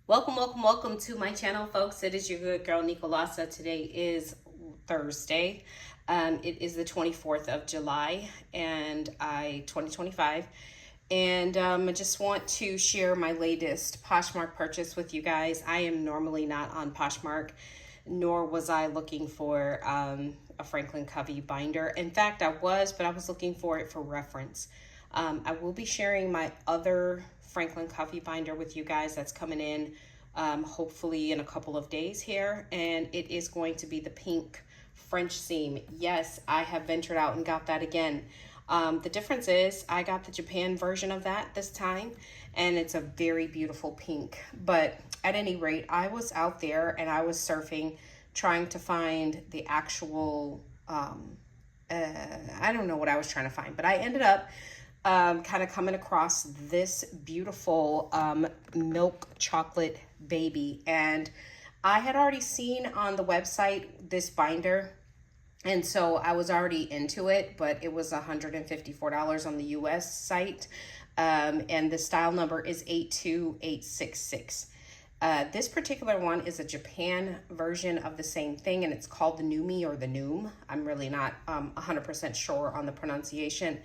Welcome to my channel, folks. It is your good girl, Nicolasa. Today is Thursday. It is the 24th of July, and 2025. And I just want to share my latest Poshmark purchase with you guys. I am normally not on Poshmark, nor was I looking for a Franklin Covey binder. In fact, I was, but I was looking for it for reference. I will be sharing my other Franklin Covey binder with you guys that's coming in hopefully in a couple of days here, and it is going to be the pink French seam. Yes, I have ventured out and got that again. The difference is I got the Japan version of that this time, and it's a very beautiful pink. But at any rate, I was out there and I was surfing trying to find the actual I don't know what I was trying to find, but I ended up kind of coming across this beautiful milk chocolate baby. And I had already seen on the website this binder, and so I was already into it, but it was $154 on the US site. And the style number is 82866. This particular one is a Japan version of the same thing, and it's called the Nume or the Nume. I'm really not 100% sure on the pronunciation.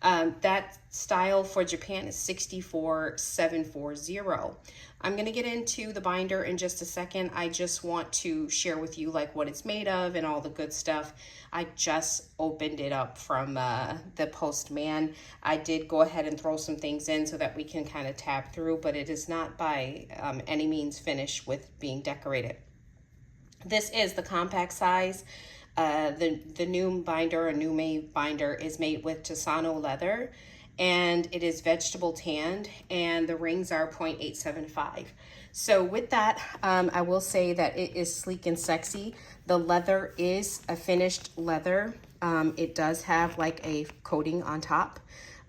That style for Japan is 64740. I'm going to get into the binder in just a second. I just want to share with you like what it's made of and all the good stuff. I just opened it up from the postman. I did go ahead and throw some things in so that we can kind of tab through, but it is not by any means finished with being decorated. This is the compact size. The Nume binder, a Nume binder, is made with Tatsuno leather, and it is vegetable tanned, and the rings are 0.875. So with that, I will say that it is sleek and sexy. The leather is a finished leather. It does have like a coating on top.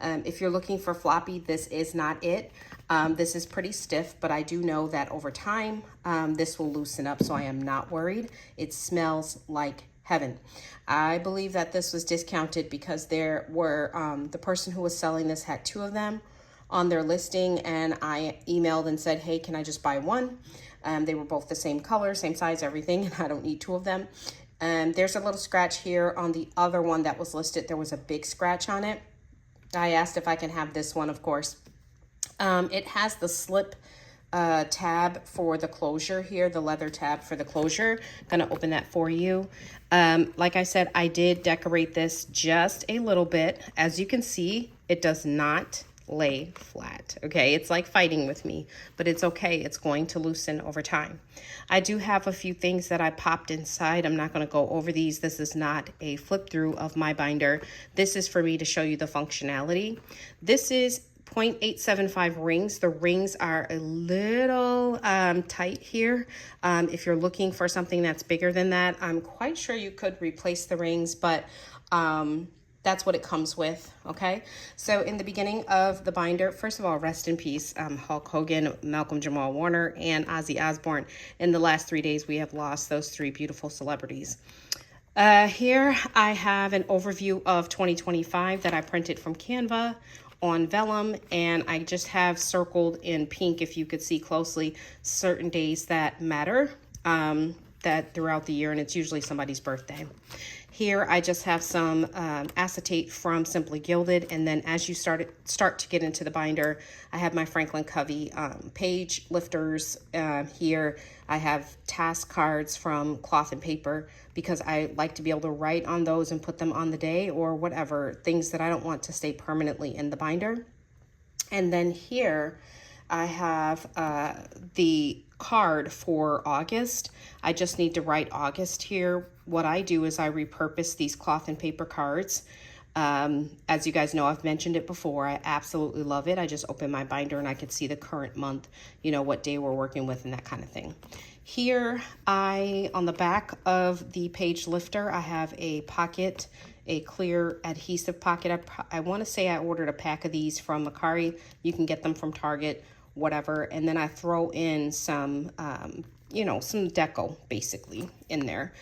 If you're looking for floppy, this is not it. This is pretty stiff, but I do know that over time, this will loosen up, so I am not worried. It smells like heaven. I believe that this was discounted because there were, the person who was selling this had two of them on their listing, and I emailed and said, hey, can I just buy one? They were both the same color, same size, everything, and I don't need two of them. There's a little scratch here on the other one that was listed. There was a big scratch on it. I asked if I can have this one, of course. It has the slip tab for the closure here, the leather tab for the closure. I'm gonna open that for you. Like I said, I did decorate this just a little bit. As you can see, it does not lay flat. Okay, it's like fighting with me, but it's okay. It's going to loosen over time. I do have a few things that I popped inside. I'm not going to go over these. This is not a flip through of my binder. This is for me to show you the functionality. This is 0.875 rings. The rings are a little tight here. If you're looking for something that's bigger than that, I'm quite sure you could replace the rings, but that's what it comes with, okay? So in the beginning of the binder, first of all, rest in peace, Hulk Hogan, Malcolm Jamal Warner, and Ozzy Osbourne. In the last 3 days, we have lost those three beautiful celebrities. Here I have an overview of 2025 that I printed from Canva on vellum, and I just have circled in pink, if you could see closely, certain days that matter that throughout the year, and it's usually somebody's birthday. Here I just have some acetate from Simply Gilded, and then as you start to get into the binder, I have my Franklin Covey page lifters. Here I have task cards from Cloth and Paper because I like to be able to write on those and put them on the day or whatever, things that I don't want to stay permanently in the binder. And then here I have the card for August. I just need to write August here. What I do is I repurpose these Cloth and Paper cards. As you guys know, I've mentioned it before. I absolutely love it. I just open my binder and I can see the current month, you know, what day we're working with and that kind of thing. Here, on the back of the page lifter, I have a pocket, a clear adhesive pocket. I want to say I ordered a pack of these from Macari. You can get them from Target, whatever. And then I throw in some, you know, some deco basically in there.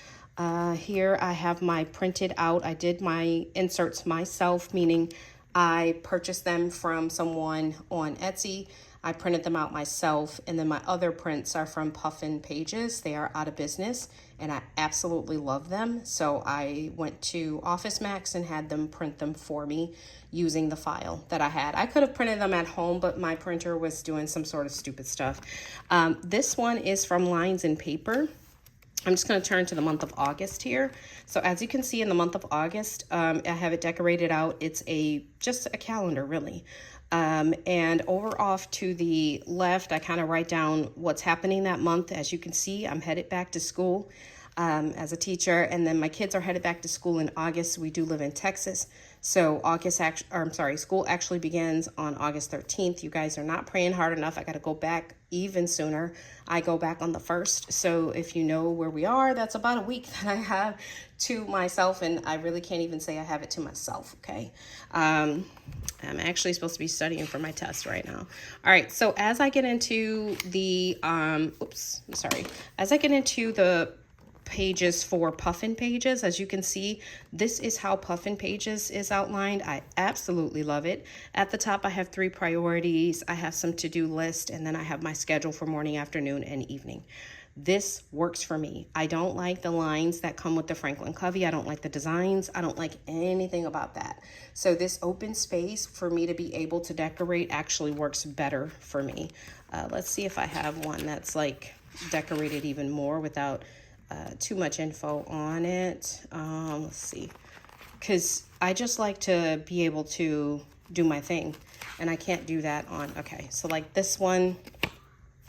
Here I have my printed out. I did my inserts myself, meaning I purchased them from someone on Etsy. I printed them out myself, and then my other prints are from Puffin Pages. They are out of business, and I absolutely love them. So I went to Office Max and had them print them for me using the file that I had. I could have printed them at home, but my printer was doing some sort of stupid stuff. This one is from Lines and Paper. I'm just going to turn to the month of August here. So as you can see in the month of August, I have it decorated out. It's just a calendar, really. And over off to the left, I kind of write down what's happening that month. As you can see, I'm headed back to school as a teacher, and then my kids are headed back to school in August. We do live in Texas. So school actually begins on August 13th. You guys are not praying hard enough. I got to go back even sooner. I go back on the 1st. So if you know where we are, that's about a week that I have to myself, and I really can't even say I have it to myself, okay? I'm actually supposed to be studying for my test right now. All right, so as I get into the, as I get into the pages for Puffin Pages, as you can see, this is how Puffin Pages is outlined. I absolutely love it. At the top, I have 3 priorities. I have some to-do list, and then I have my schedule for morning, afternoon, and evening. This works for me. I don't like the lines that come with the Franklin Covey. I don't like the designs. I don't like anything about that. So this open space for me to be able to decorate actually works better for me. Let's see if I have one that's like decorated even more without too much info on it. Let's see, because I just like to be able to do my thing, and I can't do that on, okay, so like this one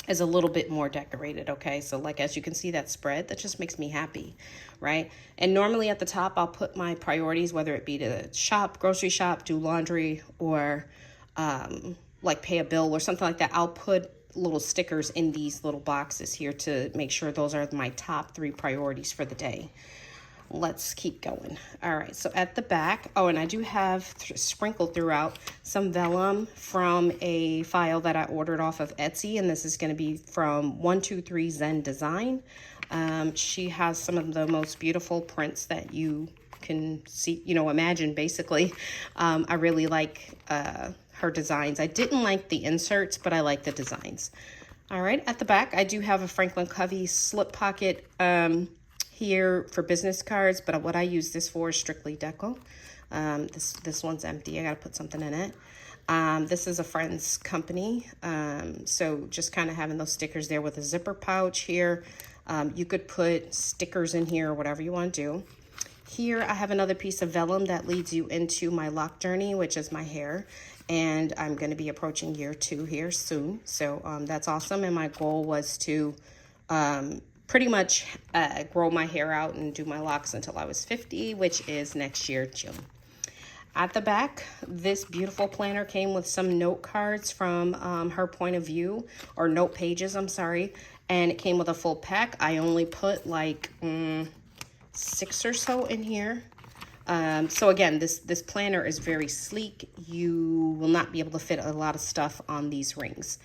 is a little bit more decorated, okay? So like, as you can see, that spread, that just makes me happy, right? And normally at the top, I'll put my priorities, whether it be to shop, grocery shop, do laundry, or like pay a bill or something like that. I'll put little stickers in these little boxes here to make sure those are my top 3 priorities for the day. Let's keep going. All right, so at the back, oh, and I do have sprinkled throughout some vellum from a file that I ordered off of Etsy, and this is going to be from 123 Zen Design. She has some of the most beautiful prints that you can see, imagine, basically. I really like her designs. I didn't like the inserts, but I like the designs. All right, at the back, I do have a Franklin Covey slip pocket here for business cards, but what I use this for is strictly deco. This one's empty. I got to put something in it. This is a friend's company, so just kind of having those stickers there with a zipper pouch here. You could put stickers in here or whatever you want to do. Here I have another piece of vellum that leads you into my lock journey, which is my hair. And I'm going to be approaching year 2 here soon. So that's awesome. And my goal was to pretty much grow my hair out and do my locks until I was 50, which is next year, June. At the back, this beautiful planner came with some note cards from her point of view, or note pages, I'm sorry. And it came with a full pack. I only put like 6 or so in here. So again, this planner is very sleek. You will not be able to fit a lot of stuff on these rings.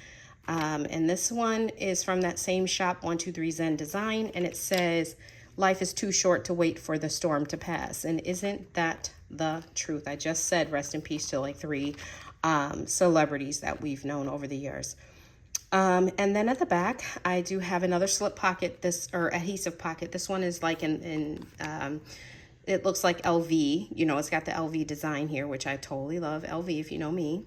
And this one is from that same shop, 123 Zen Design, and it says, "Life is too short to wait for the storm to pass." And isn't that the truth? I just said rest in peace to like 3 celebrities that we've known over the years. And then at the back, I do have another slip pocket, or adhesive pocket. This one is like it looks like LV, it's got the LV design here, which I totally love. LV, if you know me.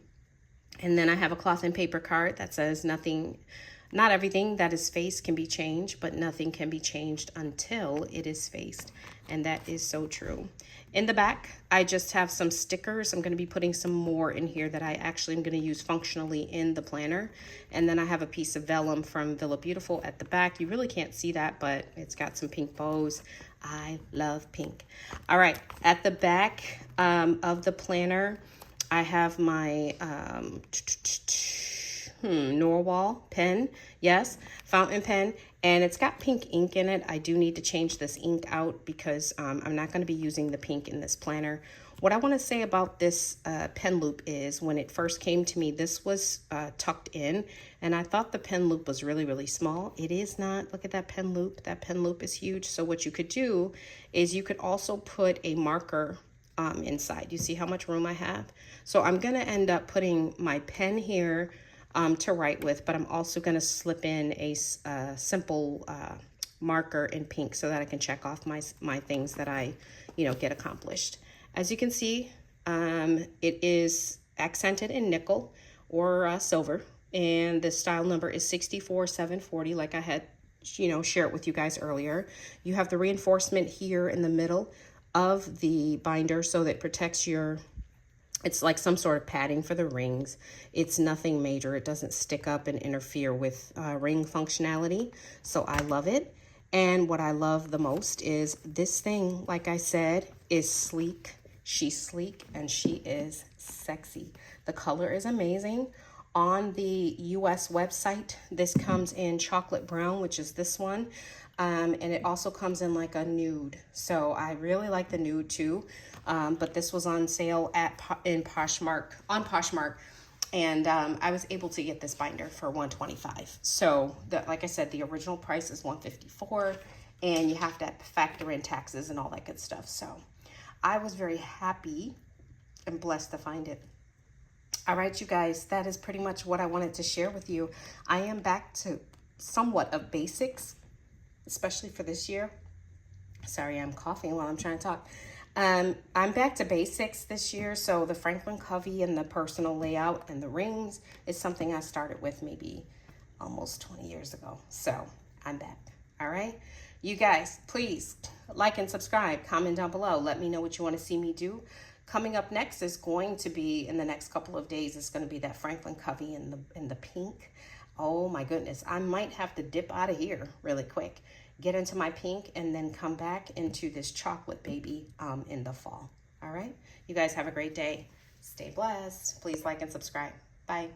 And then I have a cloth and paper card that says not everything that is faced can be changed, but nothing can be changed until it is faced. And that is so true. In the back, I just have some stickers. I'm going to be putting some more in here that I actually am going to use functionally in the planner. And then I have a piece of vellum from Villa Beautiful at the back. You really can't see that, but it's got some pink bows. I love pink. All right, at the back of the planner, I have my Norwal pen, yes, fountain pen, and it's got pink ink in it. I do need to change this ink out because I'm not going to be using the pink in this planner. What I want to say about this pen loop is when it first came to me, this was tucked in, and I thought the pen loop was really, really small. It is not. Look at that pen loop. That pen loop is huge. So what you could do is you could also put a marker inside. You see how much room I have? So I'm going to end up putting my pen here, to write with, but I'm also going to slip in a simple marker in pink so that I can check off my things that I, get accomplished. As you can see, it is accented in nickel or silver, and the style number is 64740, like I had, share it with you guys earlier. You have the reinforcement here in the middle of the binder so that it protects it's like some sort of padding for the rings. It's nothing major. It doesn't stick up and interfere with ring functionality. So I love it. And what I love the most is this thing, like I said, is sleek. She's sleek and she is sexy. The color is amazing. On the US website, this comes in chocolate brown, which is this one. And it also comes in like a nude. So I really like the nude too. But this was on sale on Poshmark. And I was able to get this binder for $125. So like I said, the original price is $154, and you have to factor in taxes and all that good stuff. So I was very happy and blessed to find it. All right, you guys, that is pretty much what I wanted to share with you. I am back to somewhat of basics, especially for this year. Sorry, I'm coughing while I'm trying to talk. I'm back to basics this year. So the Franklin Covey and the personal layout and the rings is something I started with maybe almost 20 years ago. So I'm back. All right. You guys, please like and subscribe, comment down below. Let me know what you want to see me do. Coming up next is going to be, in the next couple of days, it's going to be that Franklin Covey in the pink. Oh my goodness. I might have to dip out of here really quick, get into my pink, and then come back into this chocolate baby in the fall. All right. You guys have a great day. Stay blessed. Please like and subscribe. Bye.